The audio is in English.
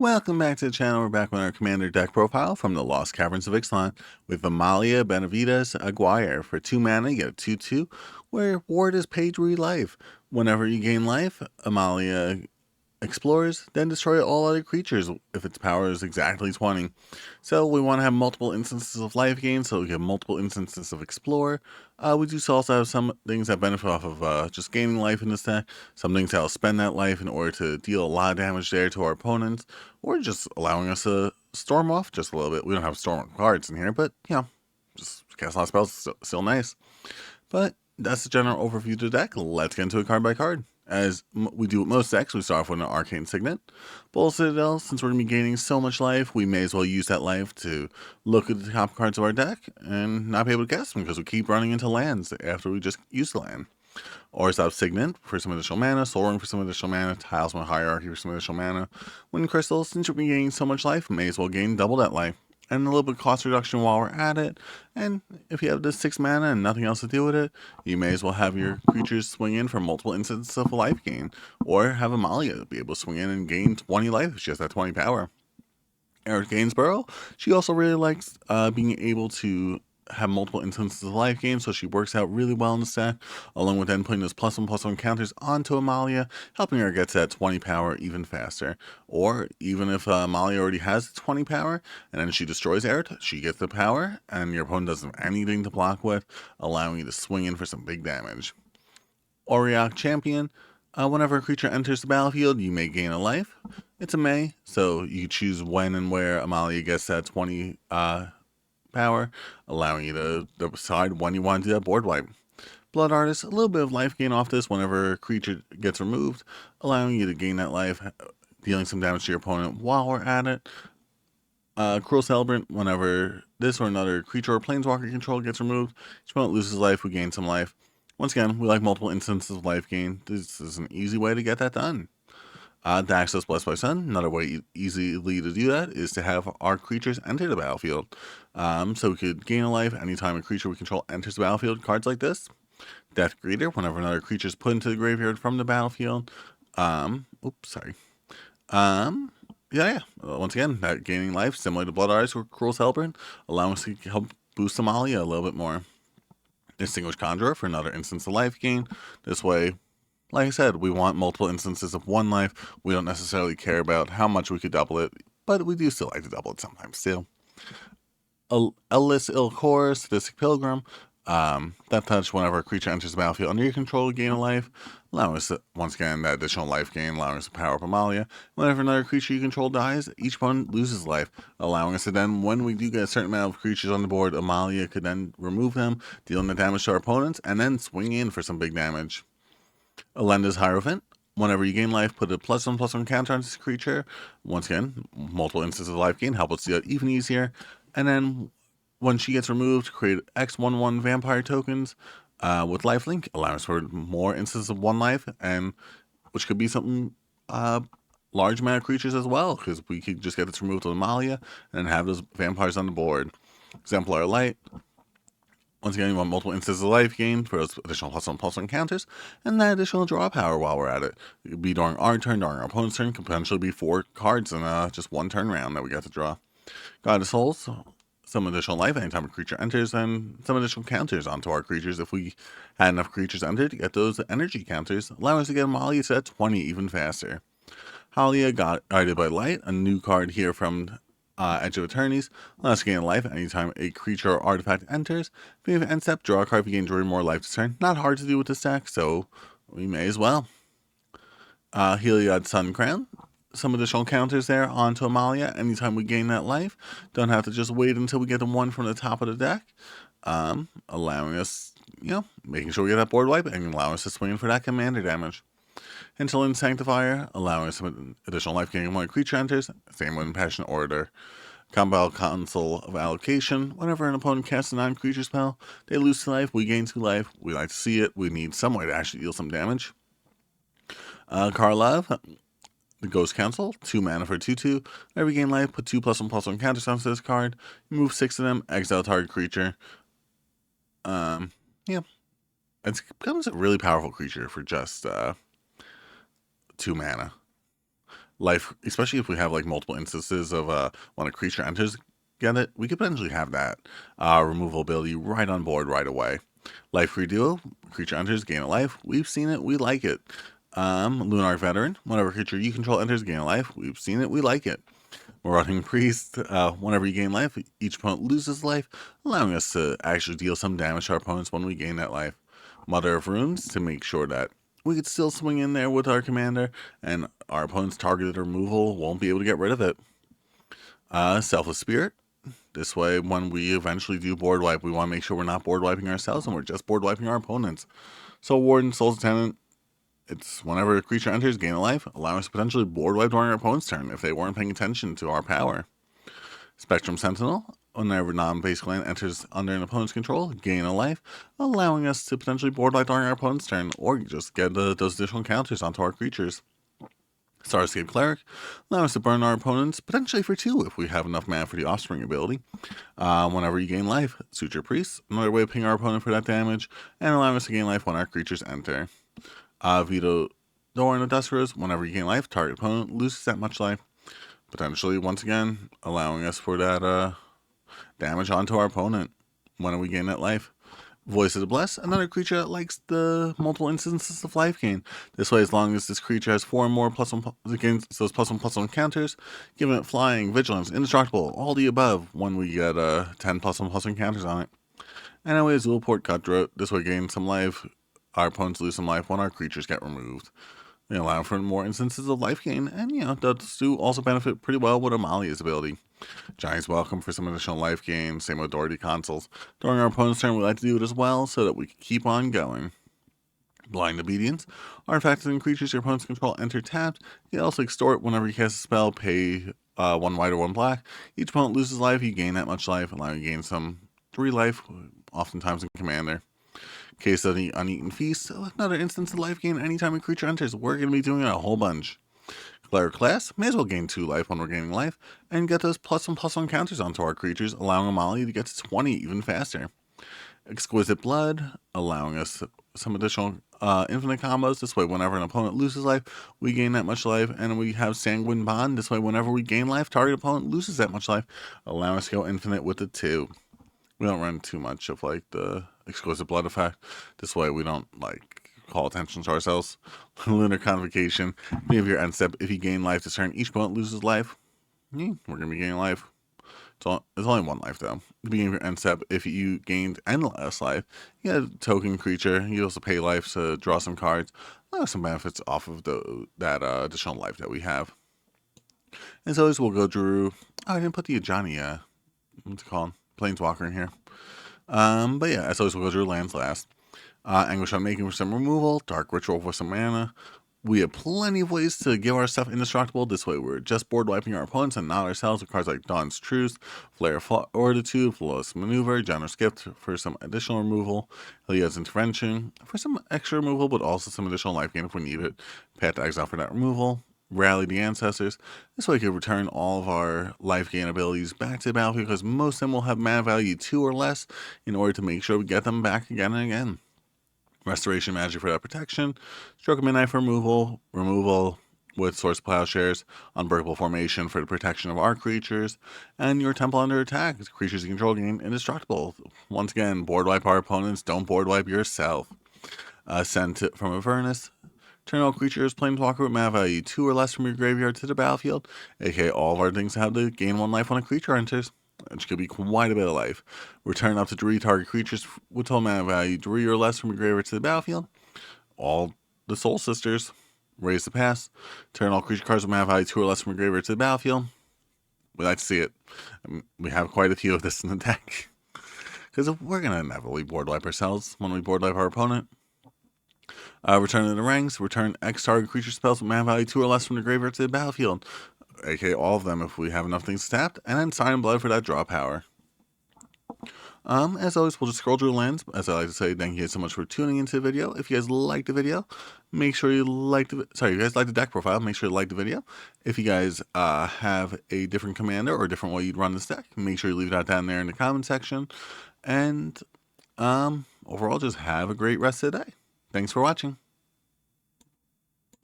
Welcome back to the channel. We're back with our commander deck profile from the Lost Caverns of Ixalan with Amalia, Benavides, Aguirre. For 2 mana, you get a 2/2, where Ward is paid to relife. Whenever you gain life, Amalia explores, then destroy all other creatures if its power is exactly 20. So we want to have multiple instances of life gain, so we have multiple instances of explore. We do also have some things that benefit off of just gaining life in this deck, some things that will spend that life in order to deal a lot of damage there to our opponents, or just allowing us to storm off just a little bit. We don't have storm cards in here, but just cast a lot of spells, still nice. But that's the general overview of the deck. Let's get into it card by card. As we do with most decks, we start off with an Arcane Signet. Bull Citadel, since we're going to be gaining so much life, we may as well use that life to look at the top cards of our deck and not be able to guess them because we keep running into lands after we just use the land. Or stop Signet for some additional mana, Soul Ring for some additional mana, Talisman Hierarchy for some additional mana. Wind Crystal, since we're gaining so much life, may as well gain double that life. And a little bit of cost reduction while we're at it. And if you have this 6 mana and nothing else to do with it, you may as well have your creatures swing in for multiple instances of life gain. Or have Amalia be able to swing in and gain 20 life if she has that 20 power. Eric Gainsborough, she also really likes being able to have multiple instances of life gain, so she works out really well in the set, along with then putting those +1/+1 counters onto Amalia, helping her get to that 20 power even faster. Or even if Amalia already has 20 power, and then she destroys Eret, she gets the power, and your opponent doesn't have anything to block with, allowing you to swing in for some big damage. Auriok Champion, whenever a creature enters the battlefield, you may gain a life. It's a May, so you choose when and where Amalia gets that 20 power, allowing you to decide when you want to do that board wipe. Blood Artist, a little bit of life gain off this whenever a creature gets removed, allowing you to gain that life, dealing some damage to your opponent while we're at it. Cruel Celebrant, whenever this or another creature or planeswalker control gets removed, each opponent loses life, we gain some life. Once again, we like multiple instances of life gain. This is an easy way to get that done. Daxos Blessed by Sun, another way easily to do that is to have our creatures enter the battlefield. So we could gain a life anytime a creature we control enters the battlefield. Cards like this. Death Greeter, whenever another creature is put into the graveyard from the battlefield. Oops, sorry. Once again, that gaining life, similar to Blood Artist or Cruel Celebrant, allowing us to help boost Amalia a little bit more. Distinguished Conjurer for another instance of life gain. This way, like I said, we want multiple instances of one life. We don't necessarily care about how much we could double it, but we do still like to double it sometimes too. Ellis Ilkor, Sadistic Pilgrim. That touch, whenever a creature enters the battlefield under your control, gain a life, allowing us to, once again, that additional life gain, allowing us to power up Amalia. Whenever another creature you control dies, each opponent loses life, allowing us to then, when we do get a certain amount of creatures on the board, Amalia could then remove them, dealing the damage to our opponents, and then swing in for some big damage. Alenda's Hierophant. Whenever you gain life, put a +1/+1 counter on this creature. Once again, multiple instances of life gain, help us do that even easier. And then when she gets removed, create X11 vampire tokens with lifelink, allowing us for more instances of one life, and which could be something large amount of creatures as well, because we could just get this removed to Amalia and then have those vampires on the board. Exemplar Light. Once again, you want multiple instances of life gain for those additional +1/+1 counters, and that additional draw power while we're at it. It could be during our turn, during our opponent's turn, could potentially be 4 cards in just one turn round that we get to draw. Goddess Souls, some additional life anytime a creature enters, and some additional counters onto our creatures if we had enough creatures entered to get those energy counters, allowing us to get Amalia to 20 even faster. Halia, Guided by Light, a new card here from Edge of Eternities, allows us to gain a life anytime a creature or artifact enters. If you have end step, draw a card if you gain 3 more life this turn. Not hard to do with this deck, so we may as well. Heliod Sun Crown, some additional counters there onto Amalia anytime we gain that life. Don't have to just wait until we get the one from the top of the deck, allowing us, making sure we get that board wipe and allowing us to swing in for that commander damage. Hinterland Sanctifier, allowing us some additional life gain when a creature enters. Same with Passion Order. Combo Council of Allocation. Whenever an opponent casts a non-creature spell, they lose 2 life, we gain 2 life. We like to see it. We need some way to actually deal some damage. Karlov, the Ghost Council, 2 mana for 2/2. Every gain life, put 2 +1/+1 counters onto this card. Move 6 of them, exile target creature. It becomes a really powerful creature for just 2 mana. Life, especially if we have like multiple instances of when a creature enters, get it, we could potentially have that removal ability right on board right away. Life reduo, creature enters, gain a life. We've seen it, we like it. Lunar Veteran, whenever a creature you control enters, gain a life. We've seen it, we like it. Marauding Priest, whenever you gain life, each opponent loses life, allowing us to actually deal some damage to our opponents when we gain that life. Mother of Runes, to make sure that we could still swing in there with our commander, and our opponent's targeted removal won't be able to get rid of it. Selfless Spirit, this way, when we eventually do board wipe, we want to make sure we're not board wiping ourselves and we're just board wiping our opponents. So Warden, Soul's Attendant, it's whenever a creature enters, gain a life, allowing us to potentially board wipe during our opponent's turn if they weren't paying attention to our power. Spectrum Sentinel, whenever non-basic land enters under an opponent's control, gain a life, allowing us to potentially board wipe during our opponent's turn, or just get those additional counters onto our creatures. Starscape Cleric, allow us to burn our opponents, potentially for 2 if we have enough mana for the Offspring ability. Whenever you gain life, Suture Priest, another way of ping our opponent for that damage, and allowing us to gain life when our creatures enter. Vito Doran of Duskrose, whenever you gain life, target opponent loses that much life, potentially, once again, allowing us for that damage onto our opponent when we gain that life. Voice of the Blessed, another creature that likes the multiple instances of life gain. This way, as long as this creature has 4 or more +1 against those +1/+1 counters, giving it flying, vigilance, indestructible, all the above when we get 10 +1/+1 counters on it. And anyways, Zulport Cutthroat, this way gain some life, our opponents lose some life when our creatures get removed. They allow for more instances of life gain, and those do also benefit pretty well with Amalia's ability. Giant's Welcome for some additional life gain, same with Doherty Consoles. During our opponent's turn, we like to do it as well so that we can keep on going. Blind Obedience. Artifacts and creatures your opponents control enter tapped. You also extort whenever you cast a spell, pay 1 white or 1 black. Each opponent loses life, you gain that much life, allowing you to gain some 3 life, oftentimes in Commander. Case of the Uneaten Feast, another instance of life gain anytime a creature enters. We're going to be doing it a whole bunch. Cleric class, may as well gain 2 life when we're gaining life, and get those +1/+1 counters onto our creatures, allowing Amalia to get to 20 even faster. Exquisite Blood, allowing us some additional infinite combos. This way, whenever an opponent loses life, we gain that much life, and we have Sanguine Bond. This way, whenever we gain life, target opponent loses that much life, allowing us to go infinite with the 2. We don't run too much of like the Exquisite Blood effect. This way we don't like call attention to ourselves. Lunar Convocation, beginning of your end step, if you gain life this turn, each opponent loses life. We're going to be gaining life. It's only 1 life though. Beginning of your end step, if you gained endless life, you get a token creature. You also pay life to draw some cards. Some benefits off of that additional life that we have. As always, we'll go through. Oh, I didn't put the Ajani, what's it called? Planeswalker in here. But yeah, as always, we'll go through lands last. Anguish Unmaking for some removal, Dark Ritual for some mana. We have plenty of ways to give our stuff indestructible. This way, we're just board wiping our opponents and not ourselves with cards like Dawn's Truce, Flare of Fortitude, Flawless Maneuver, Generous Gift for some additional removal, Helia's Intervention for some extra removal, but also some additional life gain if we need it. Path to Exile for that removal. Rally the Ancestors. This way we can return all of our life gain abilities back to the battlefield because most of them will have mana value 2 or less in order to make sure we get them back again and again. Restoration Magic for that protection. Stroke of Midnight for removal. Removal with Source Plowshares. Unbreakable Formation for the protection of our creatures. And your Temple under attack. Creatures you control gain indestructible. Once again, board wipe our opponents. Don't board wipe yourself. Sent from Avernus. Turn all creatures, Planeswalker with mana value 2 or less from your graveyard to the battlefield, aka all of our things have to gain 1 life when a creature enters, which could be quite a bit of life. Return up to 3 target creatures with total mana value 3 or less from your graveyard to the battlefield. All the Soul Sisters. Raise the Pass. Turn all creature cards with mana value 2 or less from your graveyard to the battlefield. We like to see it. We have quite a few of this in the deck. Because we're going to inevitably board wipe ourselves when we board wipe our opponent. Return to the Ranks. Return X target creature spells with mana value 2 or less from the graveyard to the battlefield, aka all of them if we have enough things tapped, and then Sign in Blood for that draw power. As always, we'll just scroll through the lands. As I like to say, thank you guys so much for tuning into the video. If you guys like the video, make sure you like the if you guys like the deck profile, make sure you like the video. If you guys have a different commander or a different way you'd run this deck, make sure you leave that down there in the comment section. And overall, just have a great rest of the day. Thanks for watching.